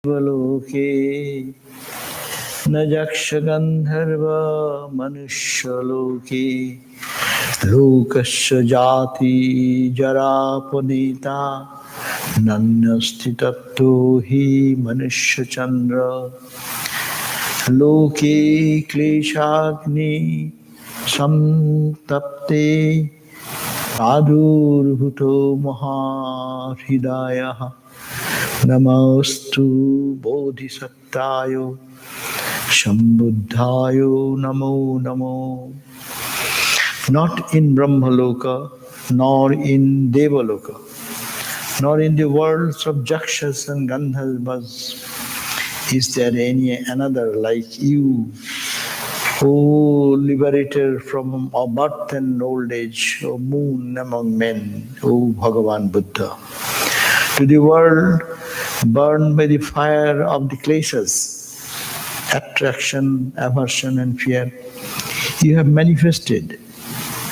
Loke na jaksha gandharva manushaloke lokasya jati jarapanita nanyasti tatto hi manushya chandra loke kleshagni samtapte pradurhuto mahahridayah Namastu Bodhisattayo Sambuddhayo Namo Namo. Not in Brahmaloka, nor in Devaloka, nor in the worlds of Jakshas and Gandharvas is there any another like you, O liberator from birth and old age, O moon among men, O Bhagavan Buddha. To the world burned by the fire of the kleshas, attraction, aversion and fear, you have manifested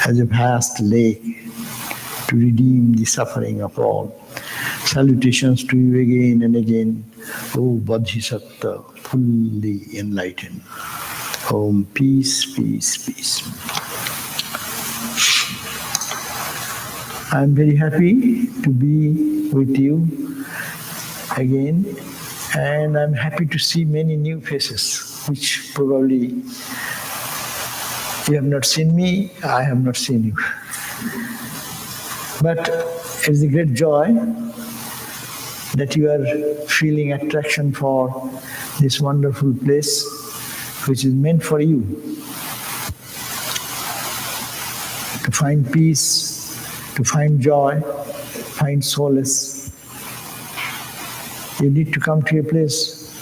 as a vast lake to redeem the suffering of all. Salutations to you again and again, O Bodhisattva, fully enlightened. Om, peace, peace, peace. I am very happy to be with you again, and I'm happy to see many new faces, which probably you have not seen me, I have not seen you. But it's a great joy that you are feeling attraction for this wonderful place, which is meant for you to find peace, to find joy, find solace. You need to come to a place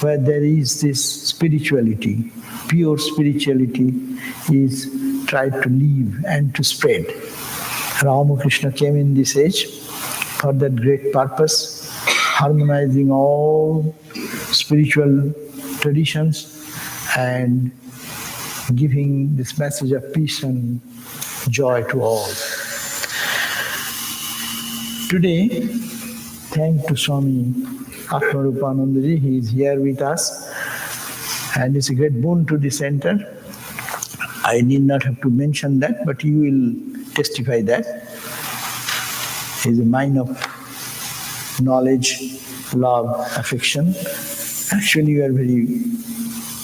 where there is this spirituality. Pure spirituality is tried to live and to spread. Ramakrishna came in this age for that great purpose, harmonizing all spiritual traditions and giving this message of peace and joy to all. Today, thanks to Swami Atmarupanandaji, he is here with us, and it's a great boon to the center. I need not have to mention that, but you will testify that. He is a mine of knowledge, love, affection. Actually, you are very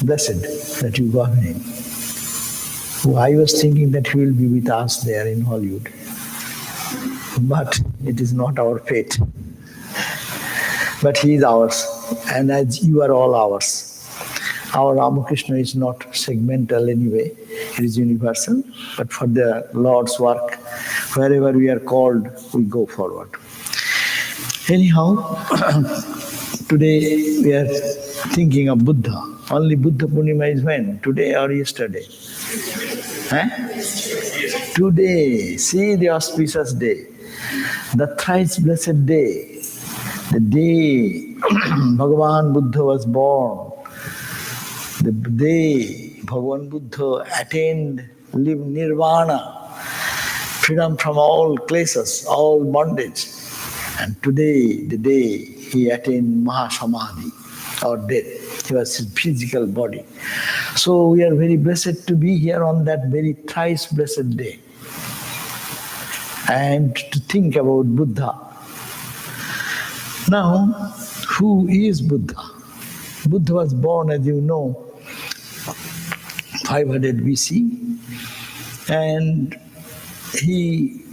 blessed that you got him. I was thinking that he will be with us there in Hollywood. But it is not our fate. But he is ours, and as you are all ours. Our Ramakrishna is not segmental anyway, it is universal, but for the Lord's work, wherever we are called, we go forward. Anyhow, today we are thinking of Buddha. Only Buddha Purnima is when? Today or yesterday? Today, see the auspicious day. The thrice blessed day, the day Bhagavan Buddha was born, the day Bhagavan Buddha attained nirvana, freedom from all kleshas, all bondage. And today, the day he attained Mahasamadhi, or death. He was his physical body. So we are very blessed to be here on that very thrice blessed day, and to think about Buddha. Now, who is Buddha? Buddha was born, as you know, 500 BC, and he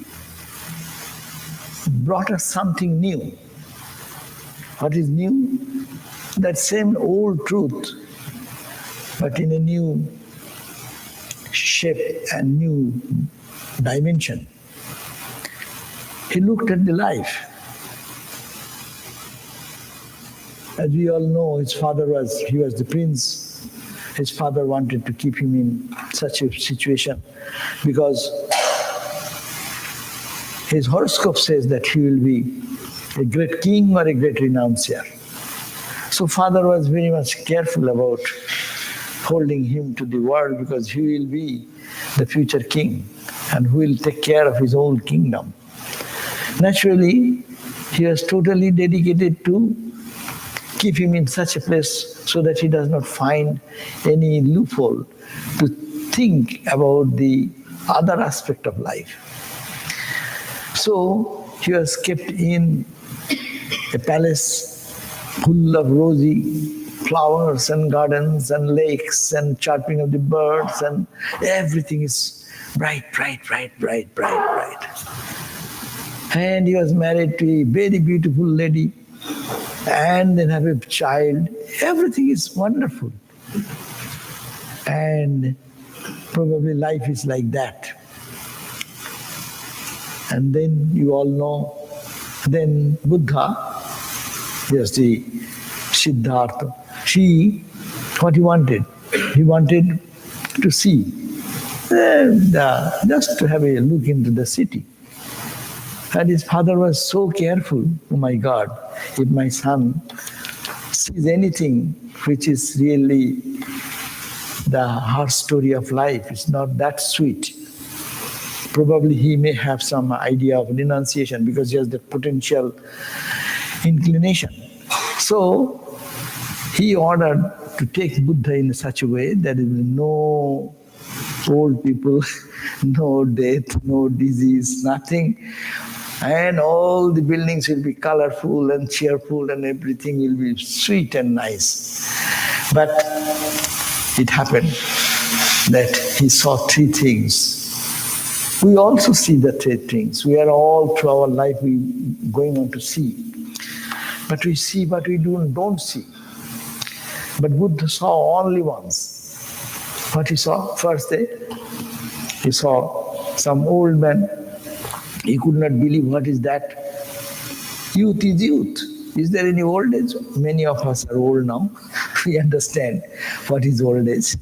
brought us something new. What is new? That same old truth, but in a new shape and new dimension. He looked at the life. As we all know, he was the prince. His father wanted to keep him in such a situation because his horoscope says that he will be a great king or a great renuncier. So father was very much careful about holding him to the world because he will be the future king and who will take care of his whole kingdom. Naturally, he was totally dedicated to keep him in such a place so that he does not find any loophole to think about the other aspect of life. So he was kept in a palace full of rosy flowers and gardens and lakes and chirping of the birds, and everything is bright, bright, bright, bright, bright, bright. And he was married to a very beautiful lady and then have a child. Everything is wonderful. And probably life is like that. And then you all know, then Buddha, yes, the Siddhartha, what he wanted to see, just to have a look into the city. And his father was so careful, oh my God, if my son sees anything which is really the hard story of life, it's not that sweet, probably he may have some idea of renunciation because he has the potential inclination. So he ordered to take Buddha in such a way that there is no old people, no death, no disease, nothing. And all the buildings will be colorful and cheerful and everything will be sweet and nice. But it happened that he saw three things. We also see the three things. We are all through our life going on to see. But we see what we don't see. But Buddha saw only once. What he saw? First day, he saw some old man. He could not believe what is that. Youth is youth. Is there any old age? Many of us are old now. We understand what is old age.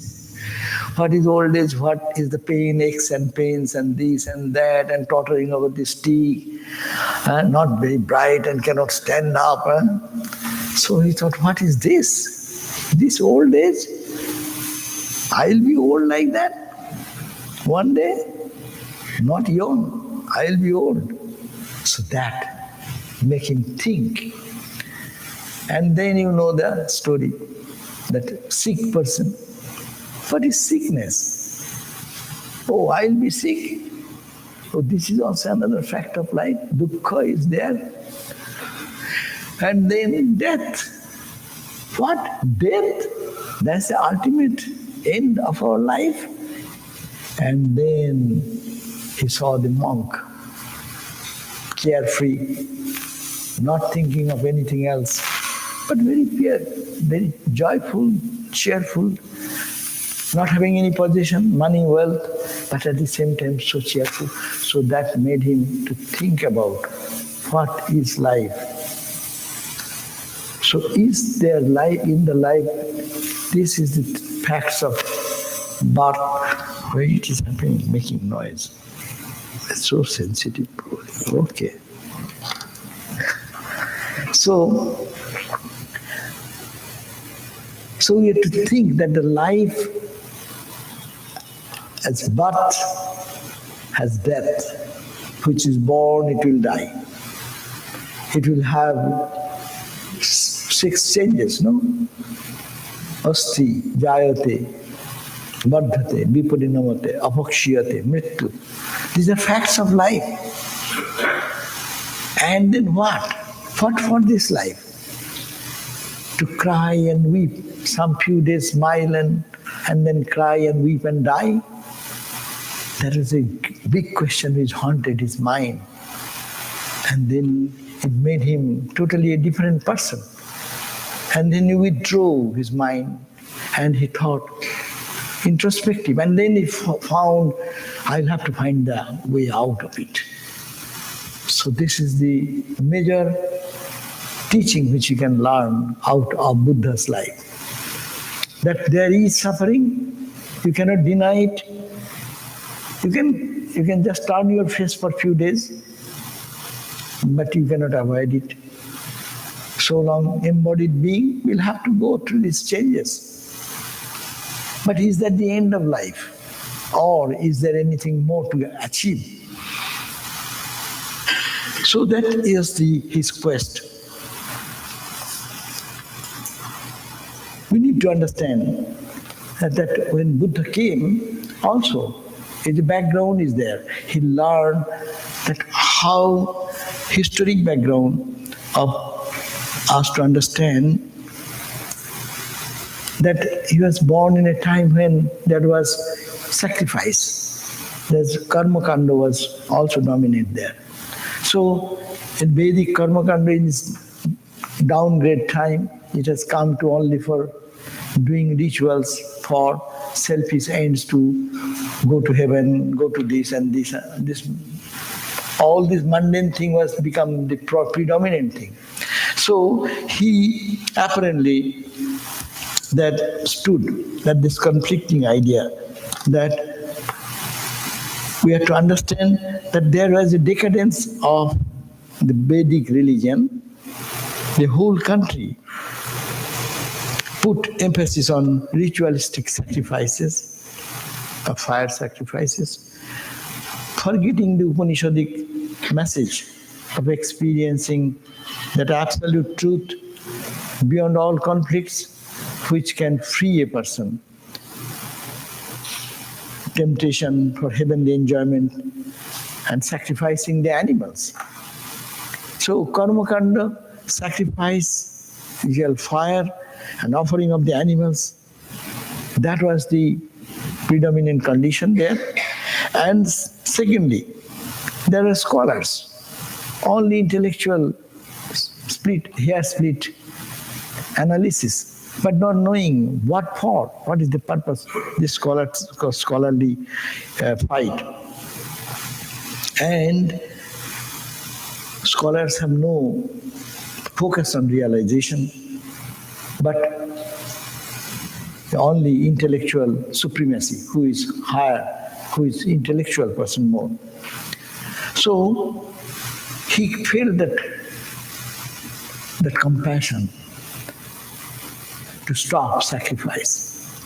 What is old age? What is the pain, aches and pains and this and that and tottering over the stick, not very bright and cannot stand up. So he thought, what is this? This old age? I'll be old like that? One day? Not young. I'll be old. So that make him think. And then you know the story, that sick person. What is sickness? Oh, I'll be sick. Oh, this is also another fact of life. Dukkha is there. And then death. What? Death? That's the ultimate end of our life. And then he saw the monk, carefree, not thinking of anything else, but very pure, very joyful, cheerful, not having any possession, money, wealth, but at the same time so cheerful. So that made him to think about what is life. So is there life in the life? This is the facts of birth. Where it is happening, making noise. It's so sensitive. Okay. So we have to think that the life as birth has death, which is born, it will die. It will have 6 changes, no? Asti, jayate, Vardhate, viparinamate, apakshiyate, mrityu. These are facts of life. And then what? What for this life? To cry and weep, some few days smile and then cry and weep and die? That is a big question which haunted his mind. And then it made him totally a different person. And then he withdrew his mind and he thought, introspective, and then he found, I'll have to find the way out of it. So this is the major teaching which you can learn out of Buddha's life. That there is suffering, you cannot deny it. You can just turn your face for a few days, but you cannot avoid it. So long embodied being will have to go through these changes. But is that the end of life? Or is there anything more to achieve? So that is his quest. We need to understand that when Buddha came, also the background is there. He learned that how historic background of us to understand that he was born in a time when there was sacrifice. There's karma kanda was also dominant there. So in Vedic karma kanda is downgrade time. It has come to only for doing rituals for selfish ends to go to heaven, go to this and this. This all this mundane thing was become the predominant thing. So he apparently that stood that this conflicting idea that we have to understand that there was a decadence of the Vedic religion. The whole country put emphasis on ritualistic sacrifices, fire sacrifices, forgetting the Upanishadic message of experiencing that absolute truth beyond all conflicts, which can free a person. Temptation for heavenly enjoyment and sacrificing the animals. So karma kanda, sacrifice, usual fire and offering of the animals, that was the predominant condition there. And secondly, there are scholars, only intellectual hair split analysis, but not knowing what for, what is the purpose, this scholarly fight. And scholars have no focus on realization, but only intellectual supremacy, who is higher, who is intellectual person more. So he felt that compassion to stop sacrifice.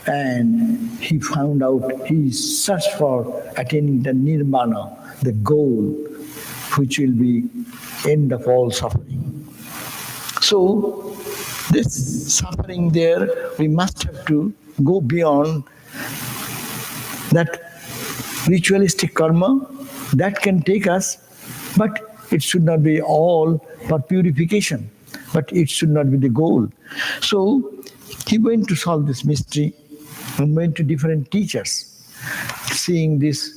And he found out, he searched for attaining the nirvana, the goal, which will be end of all suffering. So this suffering there, we must have to go beyond that ritualistic karma that can take us, but it should not be all for purification, but it should not be the goal. So he went to solve this mystery and went to different teachers, seeing this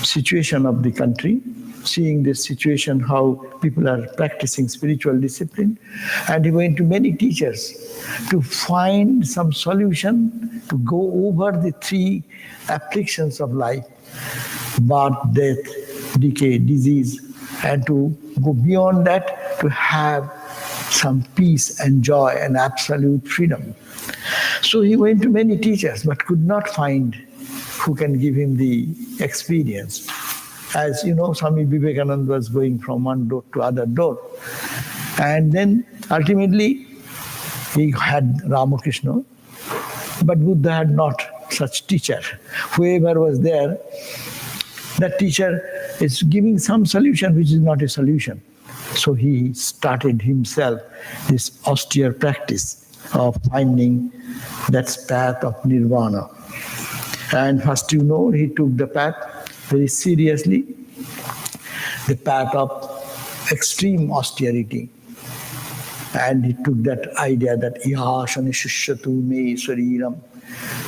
situation of the country, seeing this situation how people are practicing spiritual discipline, and he went to many teachers to find some solution to go over the three afflictions of life: birth, death, decay, disease, and to go beyond that to have some peace and joy and absolute freedom. So he went to many teachers but could not find who can give him the experience. As you know, Swami Vivekananda was going from one door to other door. And then ultimately he had Ramakrishna, but Buddha had not such teacher. Whoever was there, that teacher is giving some solution which is not a solution. So he started himself this austere practice of finding that path of nirvana. And first, you know, he took the path very seriously, the path of extreme austerity. And he took that idea that ihasana shishyatu me sariram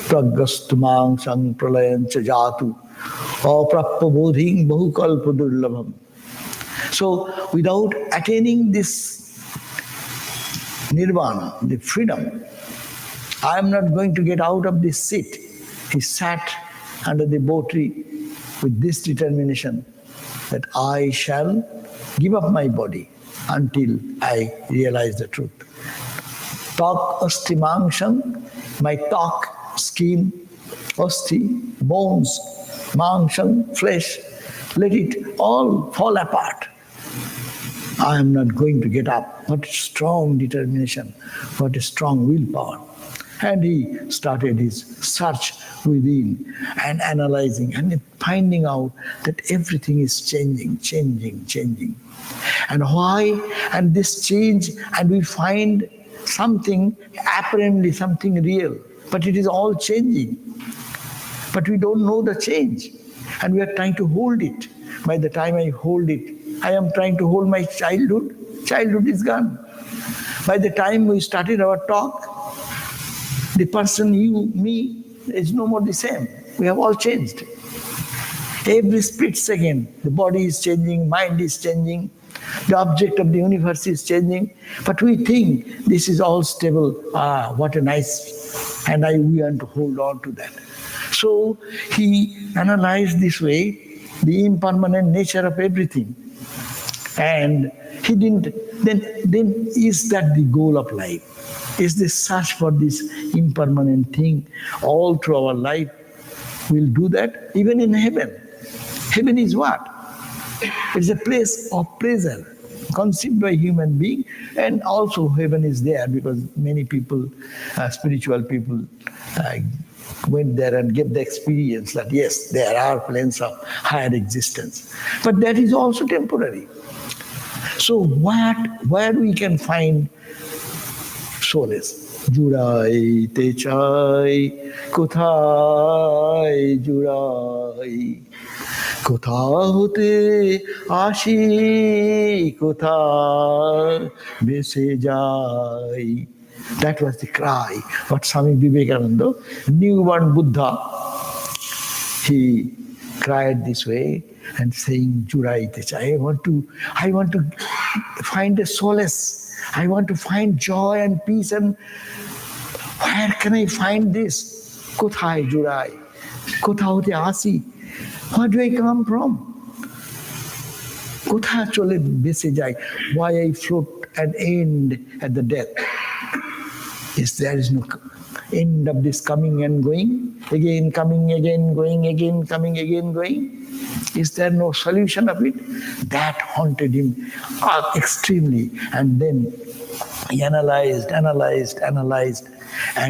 praggastumang sang pralayan cha jatu aprappa bodhing bahukalpa durlabham. So without attaining this nirvana, the freedom, I am not going to get out of this seat. He sat under the bo tree with this determination that I shall give up my body until I realize the truth. Tok asti mangsham, my tok, skin, asti, bones, mangsham, flesh, let it all fall apart. I am not going to get up. What strong determination, what a strong willpower. And he started his search within and analyzing and finding out that everything is changing. And why? And this change, and we find something, apparently something real, but it is all changing. But we don't know the change, and we are trying to hold it. By the time I hold it, I am trying to hold my childhood. Childhood is gone. By the time we started our talk, the person, you, me, is no more the same. We have all changed. Every split second, the body is changing, mind is changing, the object of the universe is changing. But we think this is all stable. Ah, what a nice, and we want to hold on to that. So he analyzed this way the impermanent nature of everything. And he didn't, then is that the goal of life? Is this search for this impermanent thing all through our life? We'll do that even in heaven. Heaven is what? It's a place of pleasure conceived by human being, and also heaven is there because many people, spiritual people, went there and gave the experience that yes, there are planes of higher existence. But that is also temporary. So where we can find solace? Jurai te chai, kothai jurai, kotha hote ashi, kotha bese jai. That was the cry. What Swami Vivekananda, newborn Buddha, he cried this way and saying, Jurai te chai. I want to find a solace. I want to find joy and peace, and where can I find this? Kothai jurai, kotha hote asi. Where do I come from? Kotha chole bese jai. Why I float and end at the death? Is there is no end of this coming and going, again coming, again going, again coming, again going? Is there no solution of it? That haunted him extremely. And then he analyzed, and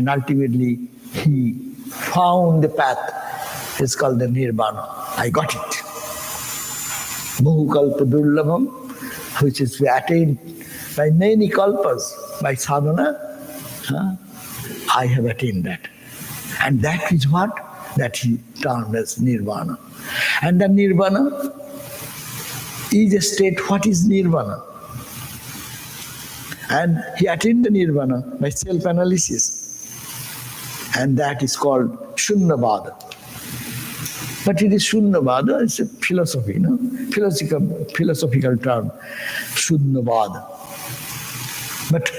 ultimately he found the path. It's called the Nirvana. I got it. Bahu kalpa durlabham, which is attained by many kalpas, by sadhana. I have attained that. And that is what? That he termed as Nirvana. And the Nirvana is a state. What is Nirvana? And he attained the Nirvana by self-analysis. And that is called Shunyavada. But it is Shunyavada, it's a philosophy, no? Philosophical term, Shunyavada. But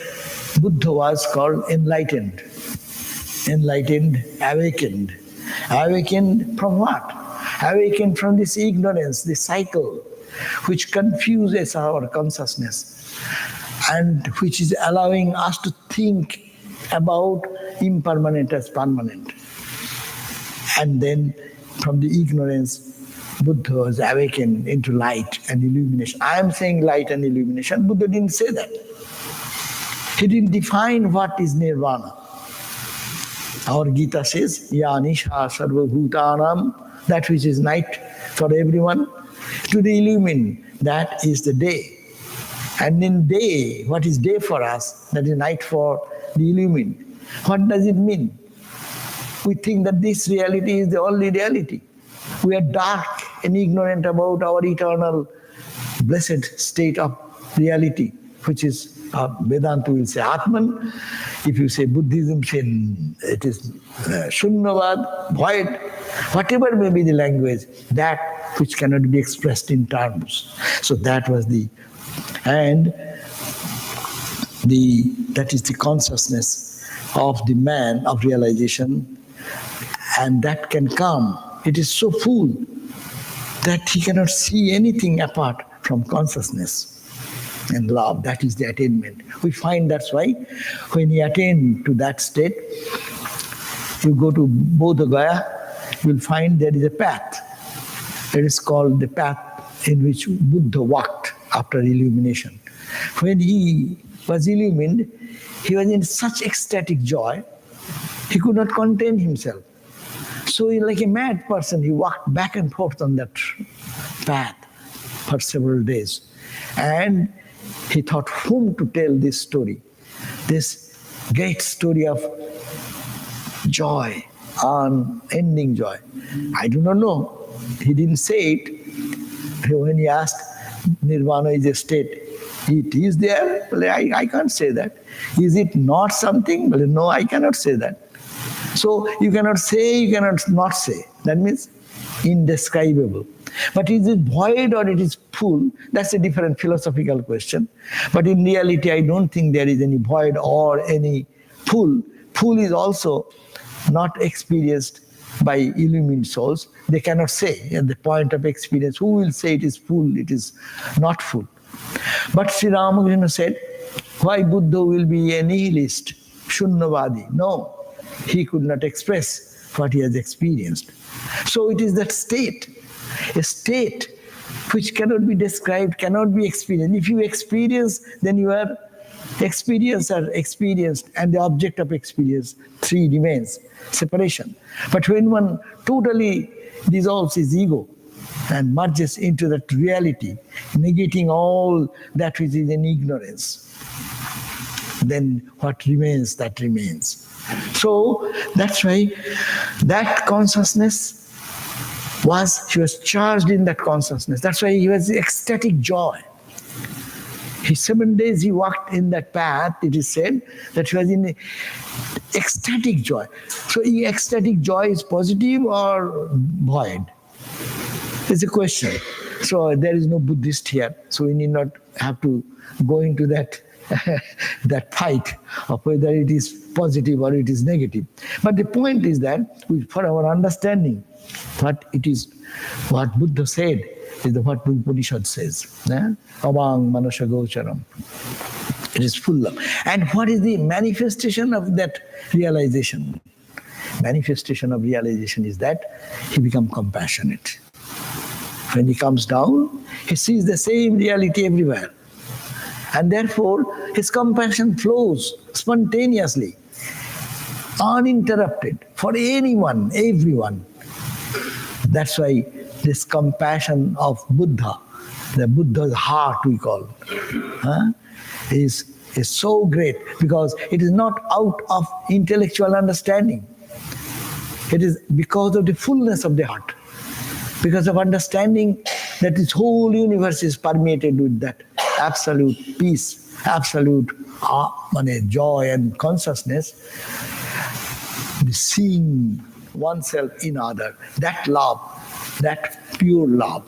Buddha was called enlightened. Enlightened, awakened. Awakened from what? Awakened from this ignorance, this cycle, which confuses our consciousness and which is allowing us to think about impermanent as permanent. And then from the ignorance, Buddha was awakened into light and illumination. I am saying light and illumination. Buddha didn't say that. He didn't define what is nirvana. Our Gita says, Ya Nisha Sarva Bhutanam, that which is night for everyone, to the illumined, that is the day. And in day, what is day for us, that is night for the illumined. What does it mean? We think that this reality is the only reality. We are dark and ignorant about our eternal blessed state of reality, which is Vedanta will say Atman. If you say Buddhism, say it is Shunyavad, void, whatever may be the language, that which cannot be expressed in terms. So that was that is the consciousness of the man of realization, and that can come. It is so full that he cannot see anything apart from consciousness and love. That is the attainment. We find that's why when you attain to that state, you go to Bodha Gaya, you will find there is a path. It is called the path in which Buddha walked after illumination. When he was illumined, he was in such ecstatic joy, he could not contain himself. So like a mad person, he walked back and forth on that path for several days. And he thought whom to tell this story. this great story of joy, unending joy. I do not know. He didn't say it. When he asked, Nirvana is a state, it is there? Well, I can't say that. Is it not something? Well, no, I cannot say that. So you cannot say, you cannot not say. That means indescribable. But is it void or it is full? That's a different philosophical question. But in reality, I don't think there is any void or any full. Full is also not experienced by illumined souls. They cannot say at the point of experience. Who will say it is full, it is not full? But Sri Ramakrishna said, why Buddha will be a nihilist, Shunyavadi? No, he could not express what he has experienced. So it is that state, a state which cannot be described, cannot be experienced. If you experience, then you are experienced, and the object of experience, three remains, separation. But when one totally dissolves his ego and merges into that reality, negating all that which is in ignorance, then what remains, that remains. So that's why that consciousness he was charged in that consciousness. That's why he was ecstatic joy. 7 days he walked in that path, it is said, that he was in ecstatic joy. So ecstatic joy is positive or void? It's a question. So there is no Buddhist here, so we need not have to go into that that fight of whether it is positive or it is negative. But the point is that for our understanding, what Buddha said is what Upanishad says. Avang manasya gocharam. It is full of. And what is the manifestation of that realization? Manifestation of realization is that he becomes compassionate. When he comes down, he sees the same reality everywhere. And therefore, his compassion flows spontaneously, uninterrupted, for anyone, everyone. That's why this compassion of Buddha, the Buddha's heart we call, is so great because it is not out of intellectual understanding. It is because of the fullness of the heart, because of understanding that this whole universe is permeated with that absolute peace, absolute joy and consciousness, the seeing oneself in other, that love, that pure love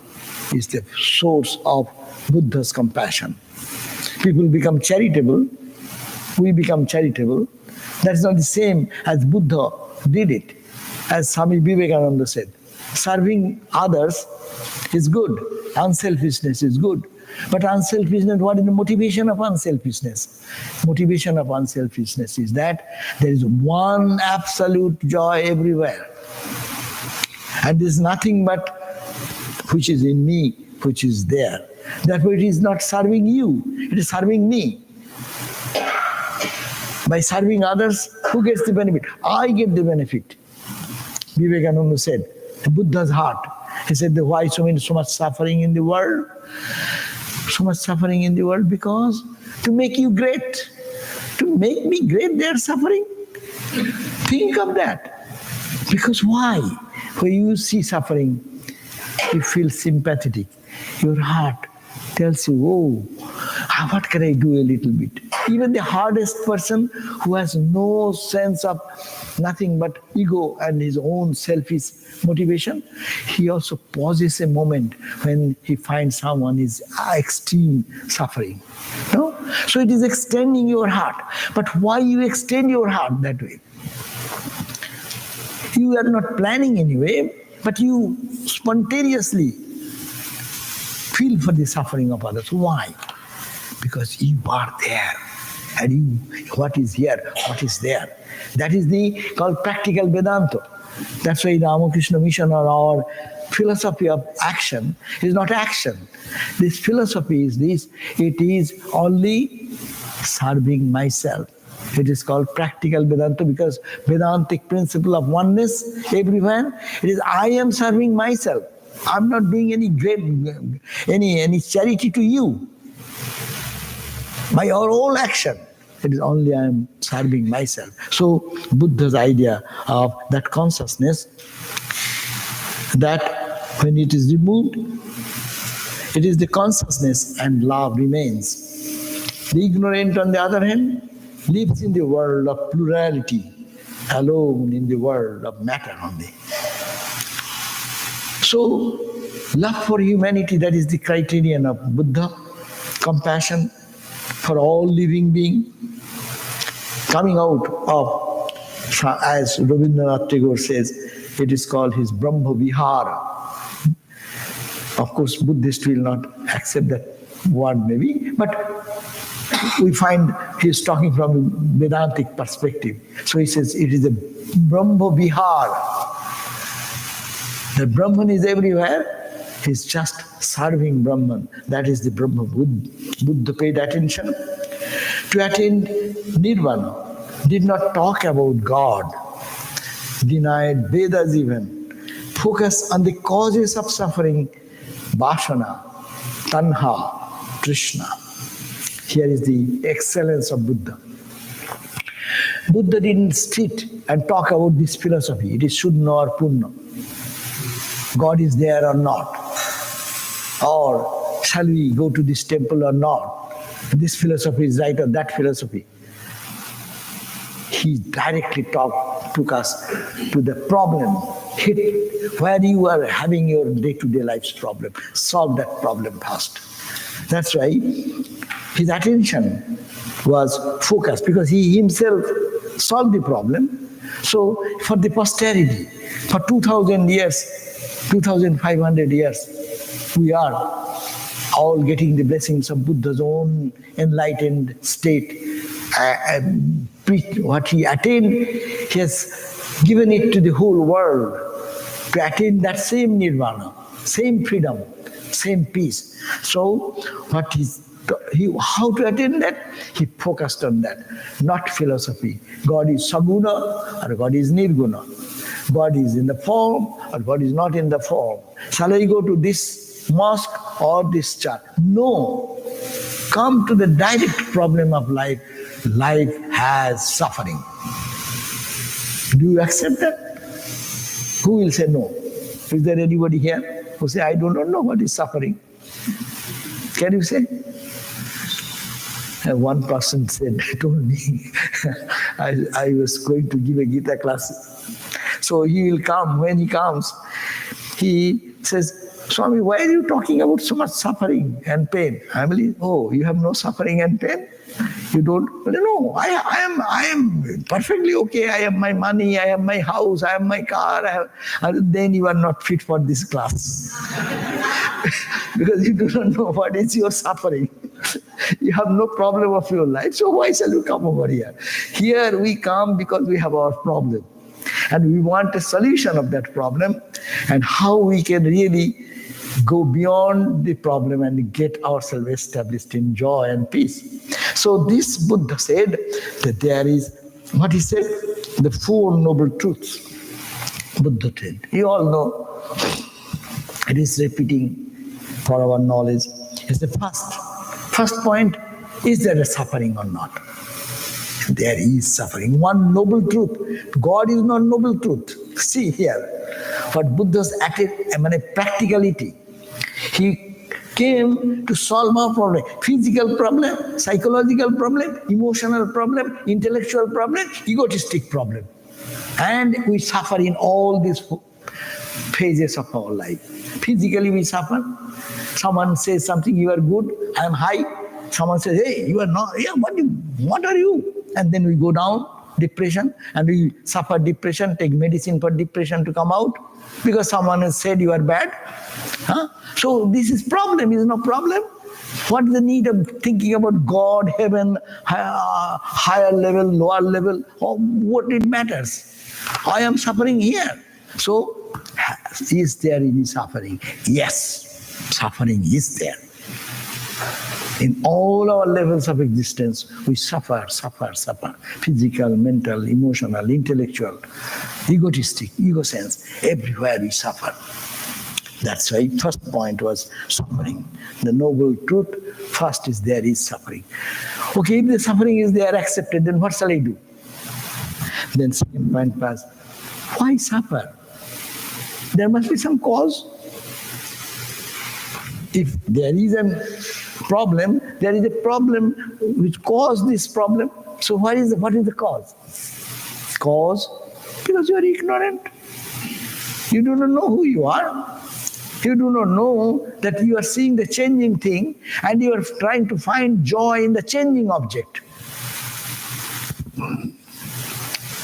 is the source of Buddha's compassion. People become charitable, we become charitable. That's not the same as Buddha did it. As Swami Vivekananda said, serving others is good, unselfishness is good. But unselfishness, what is the motivation of unselfishness? Motivation of unselfishness is that there is one absolute joy everywhere. And there is nothing but which is in me, which is there. Therefore it is not serving you, it is serving me. By serving others, who gets the benefit? I get the benefit. Vivekananda said, the Buddha's heart. He said, why so much suffering in the world? So much suffering in the world because to make you great. To make me great, they are suffering. Think of that. Because why? When you see suffering, you feel sympathetic. Your heart tells you, oh, what can I do a little bit? Even the hardest person who has no sense of nothing but ego and his own selfish motivation, he also pauses a moment when he finds someone is extreme suffering. No? So it is extending your heart. But why you extend your heart that way? You are not planning anyway, but you spontaneously feel for the suffering of others. Why? Because you are there. And you, what is here, what is there. That is called practical Vedanta. That's why Ramakrishna Mission or our philosophy of action is not action. This philosophy is this, it is only serving myself. It is called practical Vedanta because Vedantic principle of oneness everywhere, it is I am serving myself. I'm not doing any charity to you. By our whole action, It is only I am serving myself. So Buddha's idea of that consciousness, that when it is removed, it is the consciousness and love remains. The ignorant, on the other hand, lives in the world of plurality, alone in the world of matter only. So, love for humanity, that is the criterion of Buddha, compassion for all living beings, coming out of, as Rabindranath Tagore says, it is called his Brahma Vihara. Of course, Buddhists will not accept that word maybe, but we find he is talking from a Vedantic perspective. So he says it is a Brahma Vihara. The Brahman is everywhere. He is just serving Brahman. That is the Brahma. Buddha paid attention. To attain Nirvana, did not talk about God, denied Vedas even, focus on the causes of suffering, Vasana, Tanha, Krishna. Here is the excellence of Buddha. Buddha didn't sit and talk about this philosophy. It is Shuddha or Purna. God is there or not. Or shall we go to this temple or not? This philosophy is right or that philosophy. He directly took us to the problem, where you are having your day-to-day life's problem. Solve that problem first. That's why his attention was focused, because he himself solved the problem. So for the posterity, for 2000 years, 2500 years, we are all getting the blessings of Buddha's own enlightened state. What he attained, he has given it to the whole world to attain that same nirvana, same freedom, same peace. So how to attain that? He focused on that, not philosophy. God is saguna or God is nirguna. God is in the form or God is not in the form. Shall I go to this mosque or this church? No. Come to the direct problem of life. Life has suffering. Do you accept that? Who will say no? Is there anybody here who say, I do not know what is suffering? Can you say? One person said, told me, I was going to give a Gita class. So he will come. When he comes, he says, Swami, why are you talking about so much suffering and pain? I believe, oh, you have no suffering and pain? You don't? No, I am perfectly okay. I have my money, I have my house, I have my car. Then you are not fit for this class. Because you do not know what is your suffering. You have no problem of your life. So why shall you come over here? Here we come because we have our problem. And we want a solution of that problem, and how we can really go beyond the problem and get ourselves established in joy and peace. So this Buddha said that there is, what he said, the Four Noble Truths. Buddha said, you all know, it is repeating for our knowledge. It's the first point, is there a suffering or not? There is suffering. One noble truth. God is not noble truth. See here, what Buddha's practicality. He came to solve our problem. Physical problem, psychological problem, emotional problem, intellectual problem, egotistic problem. And we suffer in all these phases of our life. Physically we suffer. Someone says something, you are good, I am high. Someone says, hey, you are not, yeah, what are you? And then we go down, depression, and we suffer depression, take medicine for depression to come out, because someone has said you are bad. Huh? So this is problem, is no problem. What is the need of thinking about God, heaven, higher level, lower level? Oh, what it matters? I am suffering here. So, is there any suffering? Yes, suffering is there. In all our levels of existence, we suffer. Physical, mental, emotional, intellectual, egotistic, ego sense. Everywhere we suffer. That's why first point was suffering. The noble truth, first is there is suffering. Okay, if the suffering is there accepted, then what shall I do? Then second point was, why suffer? There must be some cause. If there is a problem, there is a problem which caused this problem. So what is the cause? Cause? Because you are ignorant. You do not know who you are. You do not know that you are seeing the changing thing and you are trying to find joy in the changing object.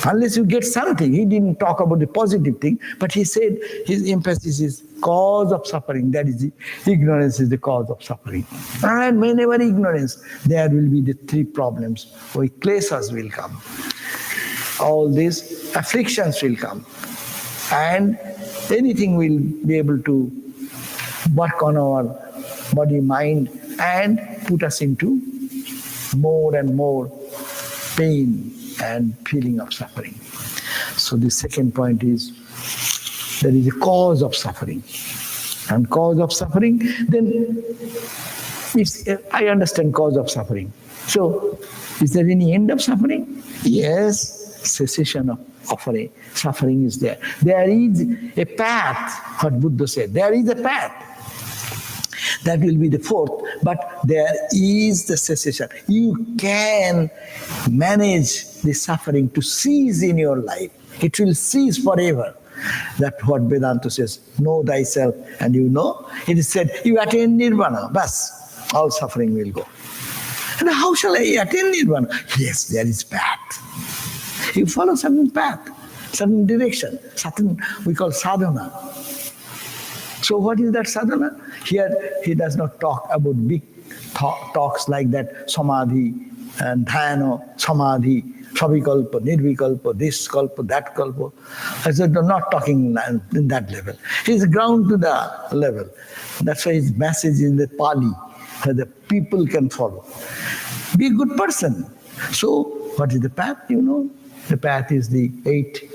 Unless you get something. He didn't talk about the positive thing, but he said his emphasis is cause of suffering. That is, ignorance is the cause of suffering. And whenever ignorance, there will be the three problems. Or kleshas will come. All these afflictions will come. And anything will be able to work on our body, mind, and put us into more and more pain and feeling of suffering. So the second point is, there is a cause of suffering. And cause of suffering, then I understand cause of suffering. So, is there any end of suffering? Yes, cessation of suffering is there. There is a path, what Buddha said. There is a path. That will be the fourth, but there is the cessation. You can manage the suffering to cease in your life. It will cease forever. That's what Vedanta says. Know thyself and you know. It is said, you attain nirvana, bas, all suffering will go. And how shall I attain nirvana? Yes, there is path. You follow certain path, certain direction, certain we call sadhana. So what is that sadhana? Here he does not talk about big talks like that, samadhi and dhyana, samadhi, savikalpa, nirvikalpa, this kalpa, that kalpa. I said, I'm not talking in that level. He's ground to the level. That's why his message in the Pali, that the people can follow. Be a good person. So what is the path? You know, the path is the 8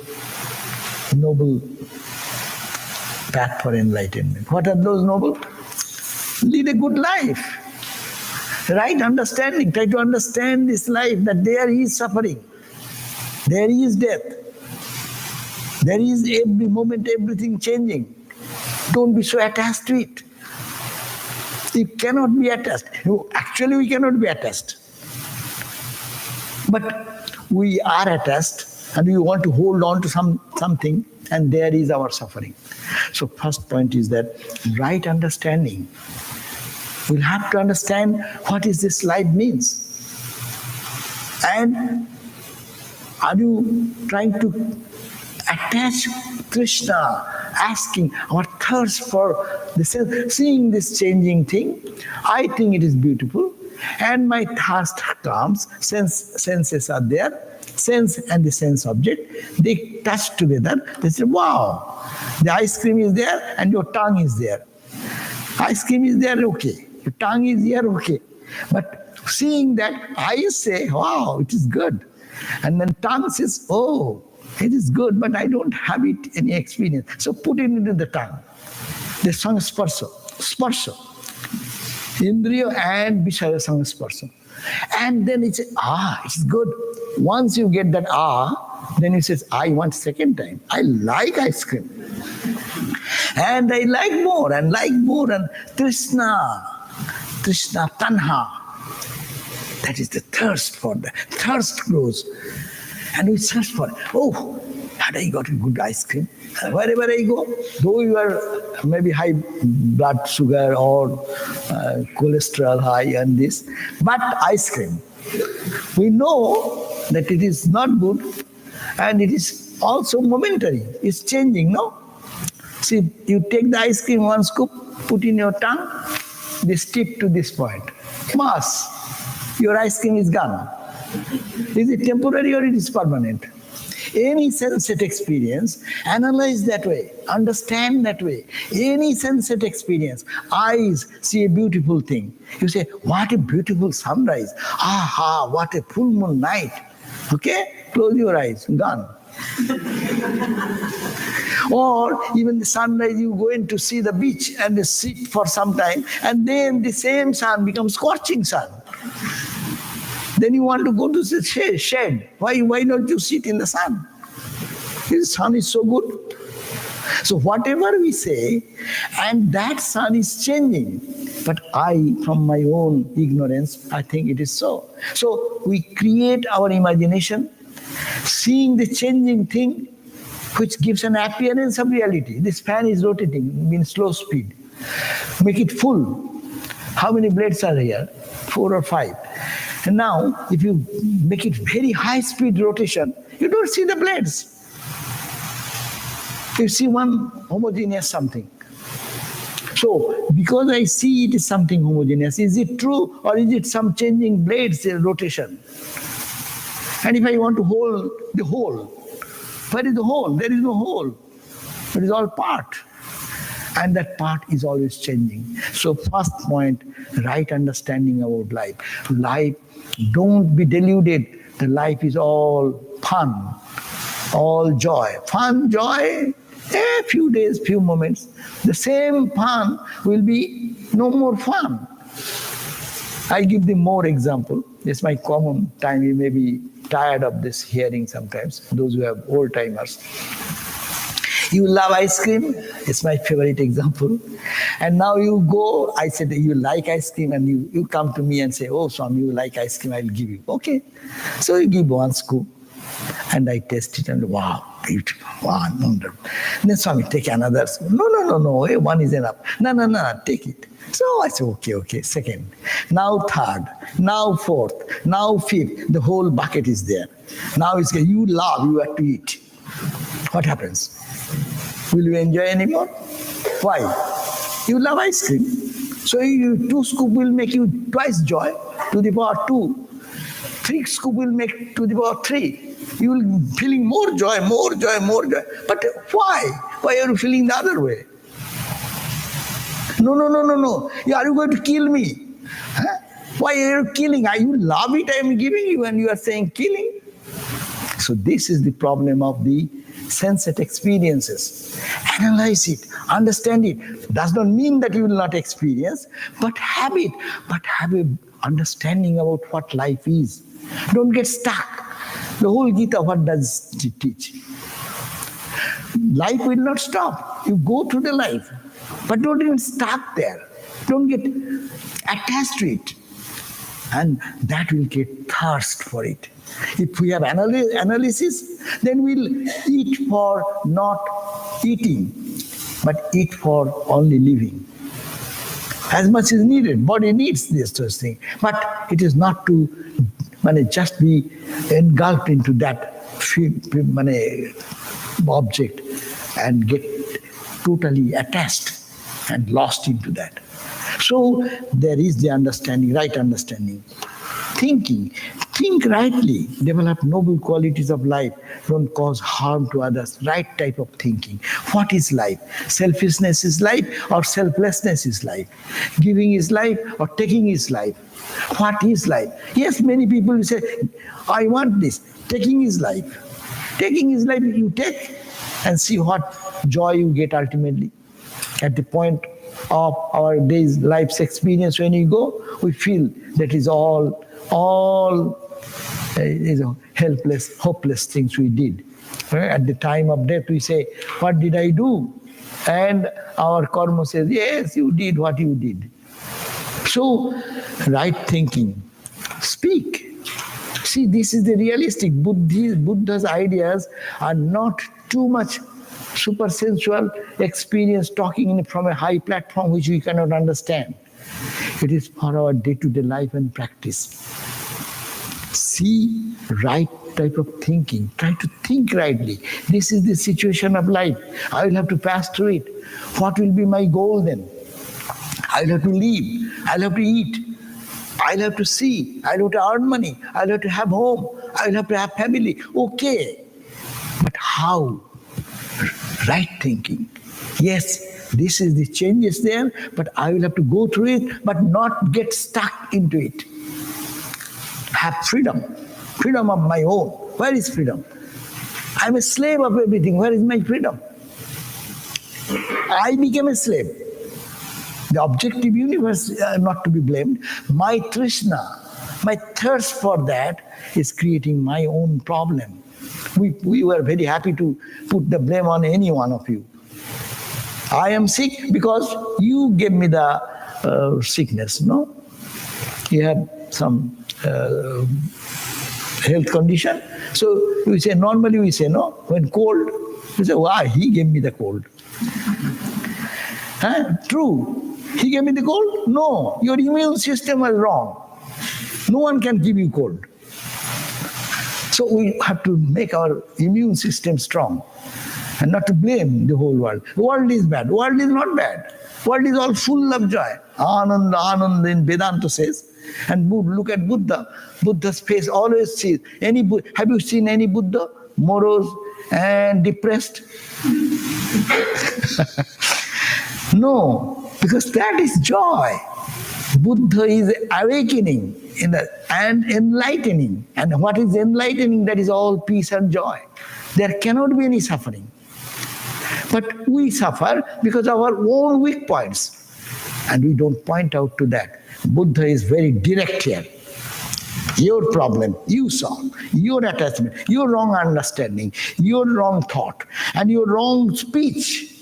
noble path for enlightenment. What are those noble? Lead a good life. Right understanding. Try to understand this life, that there is suffering. There is death. There is every moment everything changing. Don't be so attached to it. You cannot be attached. Actually, we cannot be attached. But we are attached and we want to hold on to something, and there is our suffering. So first point is that right understanding. We'll have to understand what is this life means. And are you trying to attach Krishna, asking our thirst for seeing this changing thing? I think it is beautiful. And my thirst comes, senses are there, sense and the sense object, they touch together. They say, wow, the ice cream is there and your tongue is there. Ice cream is there, okay. Your tongue is here, okay. But seeing that, I say, wow, it is good. And then tongue says, oh, it is good, but I don't have any experience. So put it into the tongue. The sangsparsa, sparsha. Indriya and Vishaya sangsparsa. And then it says, it's good. Once you get that then it says, I want second time. I like ice cream. And I like more and Trishna, tanha. That is the thirst for the thirst grows. And we search for, had I got a good ice cream? Wherever I go, though you are maybe high blood sugar or cholesterol high and this, but ice cream. We know that it is not good and it is also momentary. It's changing, no? See, you take the ice cream, one scoop, put in your tongue, this tip to this point. Mass, your ice cream is gone. Is it temporary or it is permanent? Any sensate experience, analyze that way, understand that way. Any sensate experience, eyes see a beautiful thing. You say, what a beautiful sunrise. Aha, what a full moon night. Okay? Close your eyes, gone. Or even the sunrise, you go in to see the beach and sit for some time, and then the same sun becomes scorching sun. Then you want to go to the shade. Why don't you sit in the sun? The sun is so good. So whatever we say, and that sun is changing. But I, from my own ignorance, I think it is so. So we create our imagination, seeing the changing thing, which gives an appearance of reality. This fan is rotating in slow speed. Make it full. How many blades are here? 4 or 5. And now, if you make it very high speed rotation, you don't see the blades. You see one homogeneous something. So, because I see it is something homogeneous, is it true or is it some changing blades rotation? And if I want to hold the whole, where is the whole? There is no whole. It is all part. And that part is always changing. So first point, right understanding about life. Life, don't be deluded. The life is all fun, all joy. Fun, joy, a few days, few moments. The same fun will be no more fun. I give them more example. It's my common time. You may be tired of this hearing sometimes, those who have old timers. You love ice cream. It's my favorite example. And now you go, I said, you like ice cream, and you come to me and say, oh, Swami, you like ice cream, I'll give you. Okay. So you give one scoop, and I taste it, and wow, beautiful, wow, wonderful. And then Swami, take another scoop. No, one is enough. No, take it. So I said, okay, second. Now third, now fourth, now fifth. The whole bucket is there. Now it's you love, you have to eat. What happens? Will you enjoy anymore? Why? You love ice cream. So 2 scoop will make you twice joy, to the power 2. 3 scoop will make to the power 3. You will be feeling more joy. But why? Why are you feeling the other way? No. Are you going to kill me? Huh? Why are you killing? You love it, I am giving you, and you are saying killing. So this is the problem of the sensate experiences. Analyze it, understand it. Does not mean that you will not experience, but have it. But have an understanding about what life is. Don't get stuck. The whole Gita, what does it teach? Life will not stop. You go through the life, but don't even stuck there. Don't get attached to it. And that will get thirst for it. If we have analysis, then we'll eat for not eating, but eat for only living. As much is needed. Body needs this thing. But it is not to just be engulfed into that object and get totally attached and lost into that. So there is the understanding, right understanding. Thinking. Think rightly. Develop noble qualities of life. Don't cause harm to others. Right type of thinking. What is life? Selfishness is life or selflessness is life? Giving is life or taking is life? What is life? Yes, many people will say, I want this. Taking is life. Taking is life. You take and see what joy you get ultimately. At the point of our day's life's experience, when you go, we feel that is all helpless, hopeless things we did. At the time of death, we say, what did I do? And our karma says, yes, you did what you did. So, right thinking. Speak. See, this is the realistic. Buddha's ideas are not too much super sensual experience talking from a high platform which we cannot understand. It is for our day-to-day life and practice. See right type of thinking. Try to think rightly. This is the situation of life. I will have to pass through it. What will be my goal then? I will have to live. I will have to eat. I will have to see. I will have to earn money. I will have to have home. I will have to have family. Okay. But how? Right thinking. Yes, this is the changes there, but I will have to go through it, but not get stuck into it. Have freedom. Freedom of my own. Where is freedom? I'm a slave of everything. Where is my freedom? I became a slave. The objective universe not to be blamed. My Trishna, My thirst for that is creating my own problem. We were very happy to put the blame on any one of you. I am sick because you gave me the sickness, no? You have some health condition. So we say, normally we say, no, when cold, we say, why? He gave me the cold. True. He gave me the cold? No. Your immune system was wrong. No one can give you cold. So we have to make our immune system strong and not to blame the whole world. The world is bad. The world is not bad. The world is all full of joy. Ananda, Ananda in Vedanta says. And look at Buddha. Buddha's face always sees. Have you seen any Buddha morose and depressed? No, because that is joy. Buddha is awakening and enlightening. And what is enlightening? That is all peace and joy. There cannot be any suffering. But we suffer because of our own weak points. And we don't point out to that. Buddha is very direct here. Your problem, you solve. Your attachment, your wrong understanding, your wrong thought, and your wrong speech.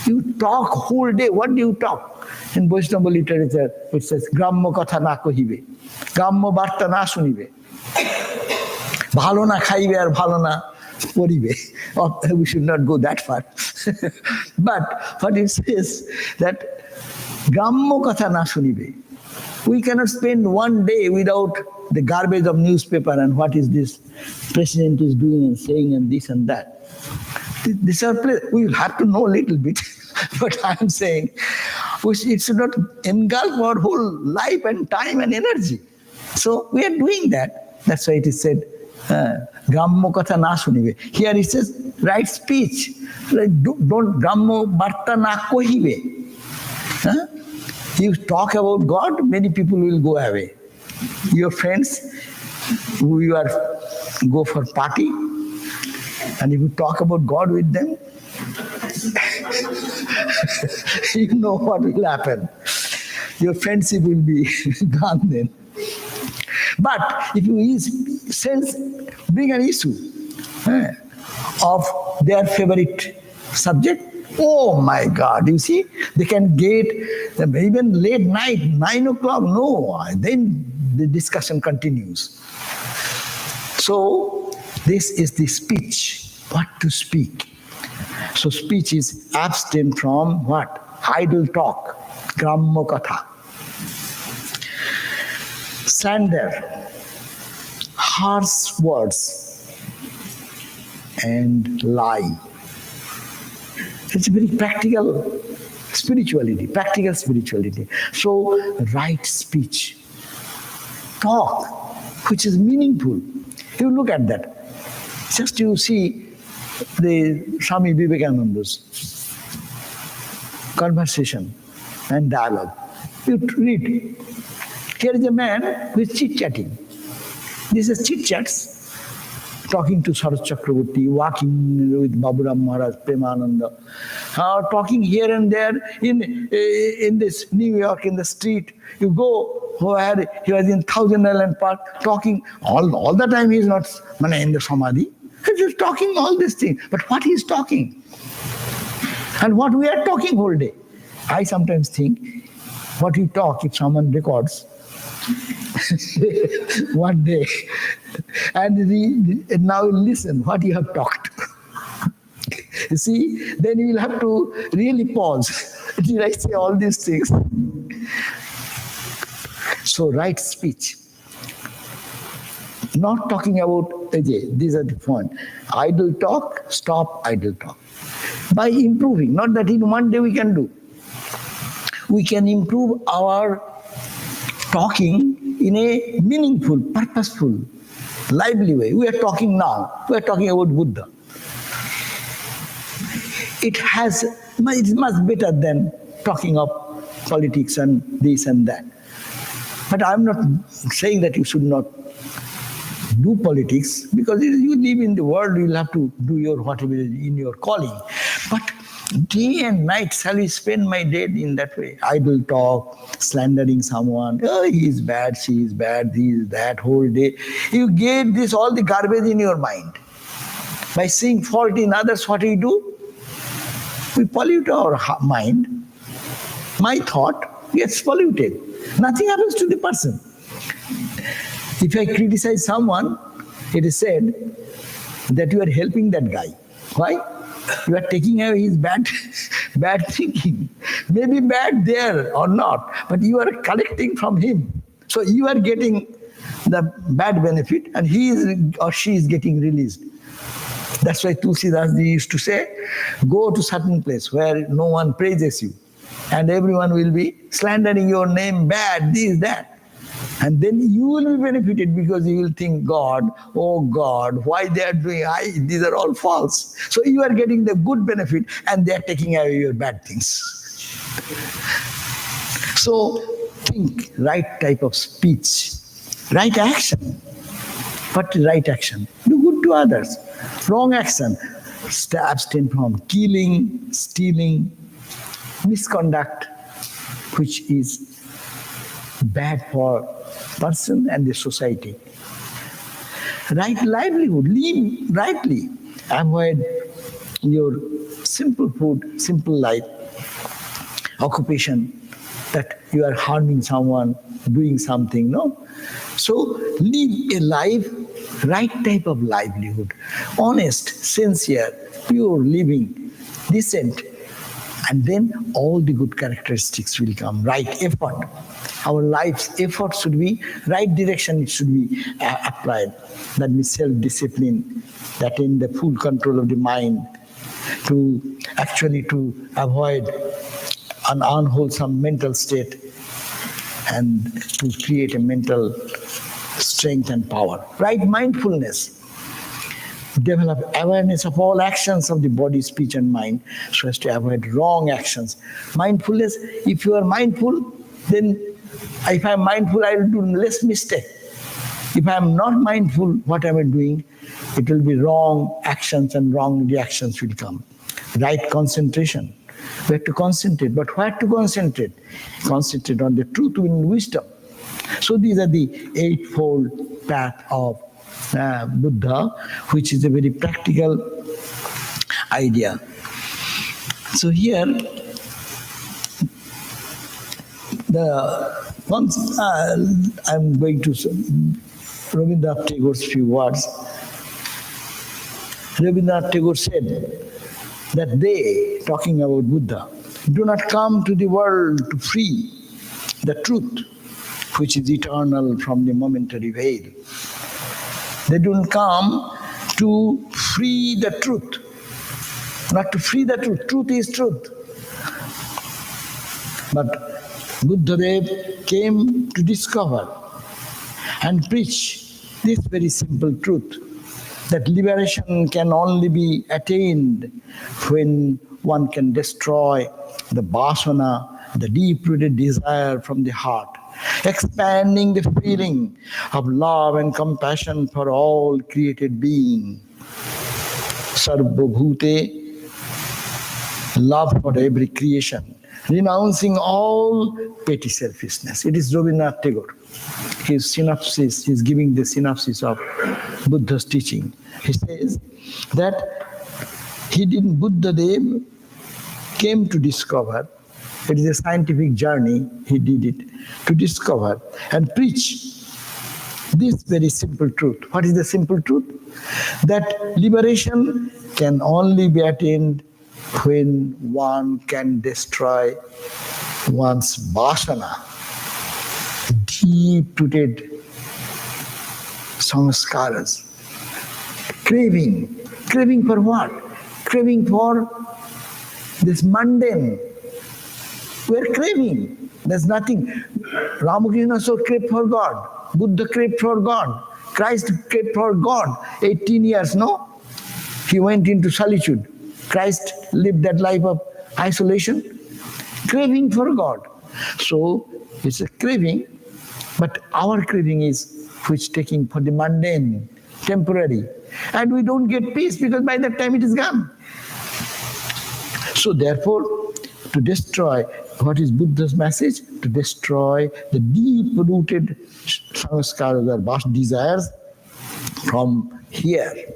You talk whole day. What do you talk? In Vaishnava literature, it says, Grammo katha na kohibe. Grammo barta na sunibe. Bhalo na khaibe ar bhalo na poribe. We should not go that far. But what it says that Grammo katha na sunibe. We cannot spend one day without the garbage of newspaper and what is this president is doing and saying and this and that. These are we will have to know a little bit, but I am saying it should not engulf our whole life and time and energy. So we are doing that. That's why it is said, Grammo katha na sunibe. Here it says, right speech. Like, don't Grammo barta na kohibe. You talk about God, many people will go away. Your friends, who you are go for party, and if you talk about God with them, you know what will happen. Your friendship will be gone then. But if you bring an issue of their favorite subject, oh my God, you see, they can get even late night, 9 o'clock, no, then the discussion continues. So this is the speech, what to speak. So speech is abstain from what? Idle talk, Grammo katha. Slander, harsh words, and lie. It's very practical spirituality, practical spirituality. So, right speech, talk, which is meaningful. You look at that. Just you see the Swami Vivekananda's conversation and dialogue. You read. Here is a man who is chit-chatting. This is chit-chats. Talking to Sarat Chakravarti, walking with Baburam Maharaj, Premananda, talking here and there in this New York, in the street. You go where he was in Thousand Island Park, talking all the time. He is not in the Samadhi. He's just talking all these things. But what he is talking, and what we are talking whole day. I sometimes think, what we talk, if someone records, one day, and now listen what you have talked. You see, then you will have to really pause. Did I say all these things? So right speech. Not talking about, these are the point. Idle talk, stop idle talk. By improving, not that in one day we can do. We can improve our talking in a meaningful, purposeful, lively way. We are talking now. We are talking about Buddha. It's much better than talking of politics and this and that. But I'm not saying that you should not do politics, because you live in the world, you'll have to do your whatever in your calling. But Day and night shall I spend my day in that way. Idle talk, slandering someone. Oh, he is bad, she is bad, he is that whole day. You get this all the garbage in your mind. By seeing fault in others, what we do? We pollute our mind. My thought gets polluted. Nothing happens to the person. If I criticize someone, it is said that you are helping that guy. Why? You are taking away his bad thinking. Maybe bad there or not, but you are collecting from him. So you are getting the bad benefit and he is or she is getting released. That's why Tulsidas ji used to say, go to certain place where no one praises you and everyone will be slandering your name bad, this, that. And then you will be benefited because you will think, God, oh God, why they are doing, these are all false. So you are getting the good benefit and they are taking away your bad things. So think right type of speech, right action. What is right action? Do good to others. Wrong action, abstain from killing, stealing, misconduct, which is bad for person and the society. Right livelihood, live rightly. Avoid your simple food, simple life, occupation, that you are harming someone, doing something, no? So live a life, right type of livelihood, honest, sincere, pure living, decent, and then all the good characteristics will come. Right effort. Our life's effort should be right direction, it should be applied. That means self-discipline, that in the full control of the mind, to actually to avoid an unwholesome mental state and to create a mental strength and power. Right mindfulness. Develop awareness of all actions of the body, speech and mind so as to avoid wrong actions. Mindfulness, if you are mindful, then if I am mindful, I will do less mistake. If I am not mindful what am I doing, it will be wrong actions and wrong reactions will come. Right concentration. We have to concentrate, but where to concentrate? Concentrate on the truth in wisdom. So these are the eightfold path of Buddha, which is a very practical idea. So here, I'm going to Rabindranath Tagore's few words. Rabindranath Tagore said that they, talking about Buddha, do not come to the world to free the truth, which is eternal from the momentary veil. They don't come to free the truth. Not to free the truth. Truth is truth. But Buddhadev came to discover and preach this very simple truth, that liberation can only be attained when one can destroy the vasana, the deep-rooted desire from the heart, expanding the feeling of love and compassion for all created being. Sarvabhute, love for every creation, renouncing all petty selfishness. It is Rabindranath Tagore. His synopsis, he's giving the synopsis of Buddha's teaching. He says that Buddhadev came to discover, it is a scientific journey, he did it, to discover and preach this very simple truth. What is the simple truth? That liberation can only be attained when one can destroy one's vasana, deep-rooted samskaras. Craving for what? Craving for this mundane. We're craving. There's nothing. Ramakrishna so craved for God. Buddha craved for God. Christ craved for God. 18 years, no? He went into solitude. Christ lived that life of isolation, craving for God. So it's a craving, but our craving is which taking for the mundane, temporary. And we don't get peace because by that time it is gone. So therefore, to destroy, what is Buddha's message? To destroy the deep-rooted sanskaras or vast desires from here,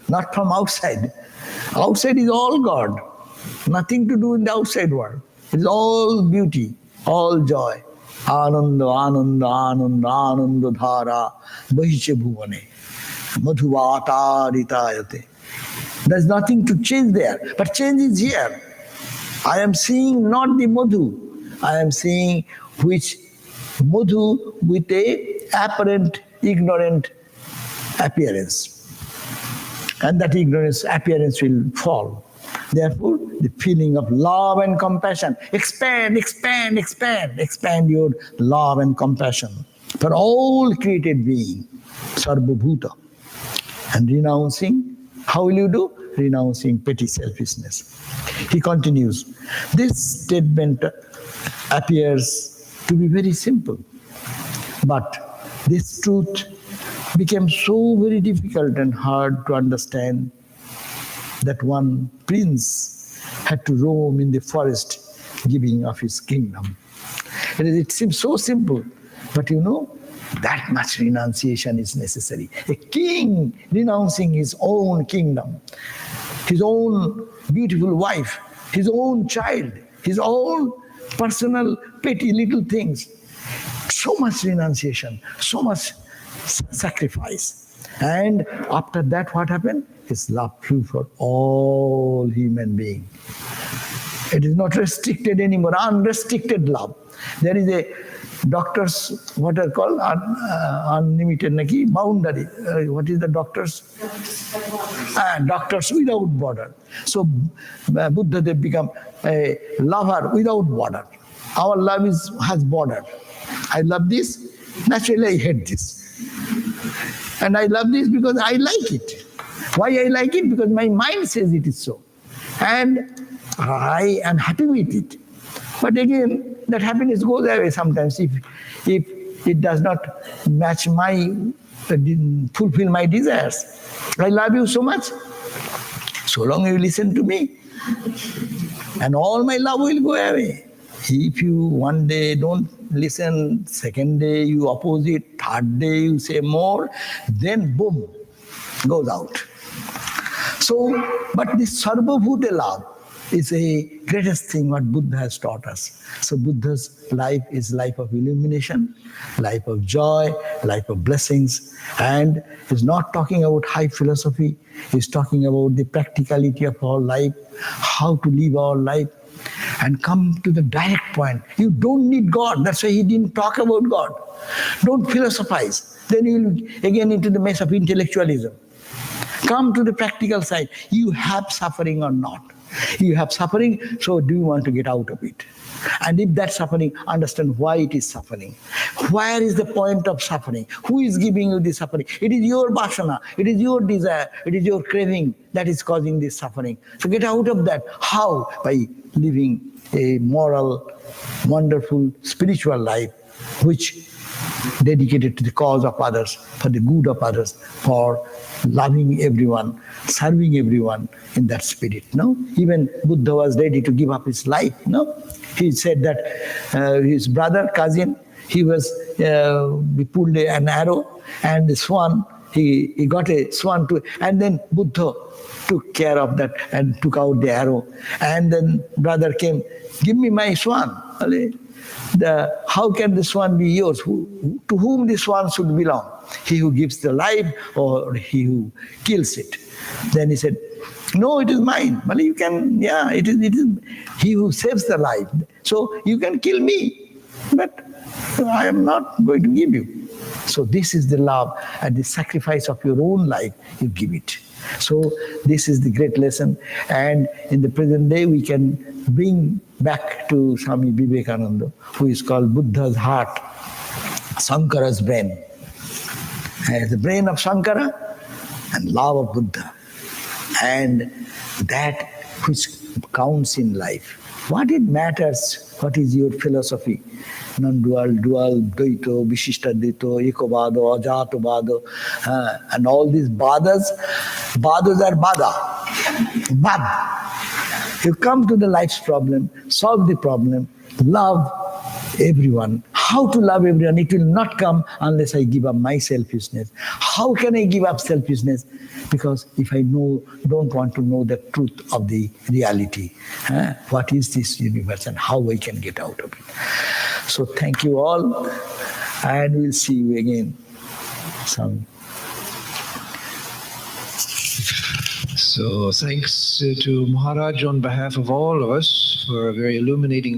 not from outside. Outside is all God, nothing to do in the outside world. It is all beauty, all joy. Ananda, ananda, ananda, ananda dhara, bahiche bhuvane, madhuvata ritayate. There's nothing to change there, but change is here. I am seeing not the madhu, I am seeing which madhu with a apparent ignorant appearance. And that ignorance appearance will fall. Therefore, the feeling of love and compassion, expand, expand, expand, expand your love and compassion for all created being, Sarvabhuta. And renouncing, how will you do? Renouncing petty selfishness. He continues, this statement appears to be very simple, but this truth became so very difficult and hard to understand that one prince had to roam in the forest giving of his kingdom. It seems so simple, but you know, that much renunciation is necessary. A king renouncing his own kingdom, his own beautiful wife, his own child, his own personal petty little things. So much renunciation, so much sacrifice. And after that, what happened? His love flew for all human beings. It is not restricted anymore, unrestricted love. There is a doctor's, what are called, unlimited, boundary. What is the doctor's? Doctors without border. So Buddha, they become a lover without border. Our love has border. I love this, naturally I hate this. And I love this because I like it. Why I like it? Because my mind says it is so. And I am happy with it. But again, that happiness goes away sometimes if it does not match fulfill my desires. I love you so much. So long you listen to me. And all my love will go away. If you one day don't listen, second day you oppose it, third day you say more, then boom, goes out. So, but this Sarvabhuta love is a greatest thing what Buddha has taught us. So Buddha's life is life of illumination, life of joy, life of blessings, and he's not talking about high philosophy, he's talking about the practicality of our life, how to live our life, and come to the direct point. You don't need God. That's why he didn't talk about God. Don't philosophize. Then you will again into the mess of intellectualism. Come to the practical side. You have suffering or not. You have suffering, so do you want to get out of it? And if that suffering, understand why it is suffering. Where is the point of suffering? Who is giving you this suffering? It is your vasana, it is your desire, it is your craving that is causing this suffering. So get out of that. How? By living a moral, wonderful, spiritual life, which dedicated to the cause of others, for the good of others, for loving everyone, serving everyone in that spirit. No, even Buddha was ready to give up his life. No, he said that his brother, cousin, he pulled an arrow, and the swan, he got a swan to, and then Buddha took care of that and took out the arrow, and then brother came, give me my swan. How can the swan be yours? To whom the swan should belong? He who gives the life or he who kills it? Then he said, no, it is mine. Well, you can, yeah, it is he who saves the life. So you can kill me, but I am not going to give you. So this is the love and the sacrifice of your own life, you give it. So this is the great lesson, and in the present day we can bring back to Swami Vivekananda, who is called Buddha's heart, Sankara's brain. The brain of Sankara and love of Buddha, and that which counts in life. What it matters, what is your philosophy? Non-dual, dual, dvaita, vishishtadvaita, ekavada, ajatovada, and all these badas are bada, bad. You come to the life's problem, solve the problem, love everyone. How to love everyone? It will not come unless I give up my selfishness. How can I give up selfishness? Because if I don't want to know the truth of the reality, what is this universe and how I can get out of it. So thank you all, and we'll see you again. So thanks to Maharaj on behalf of all of us for a very illuminating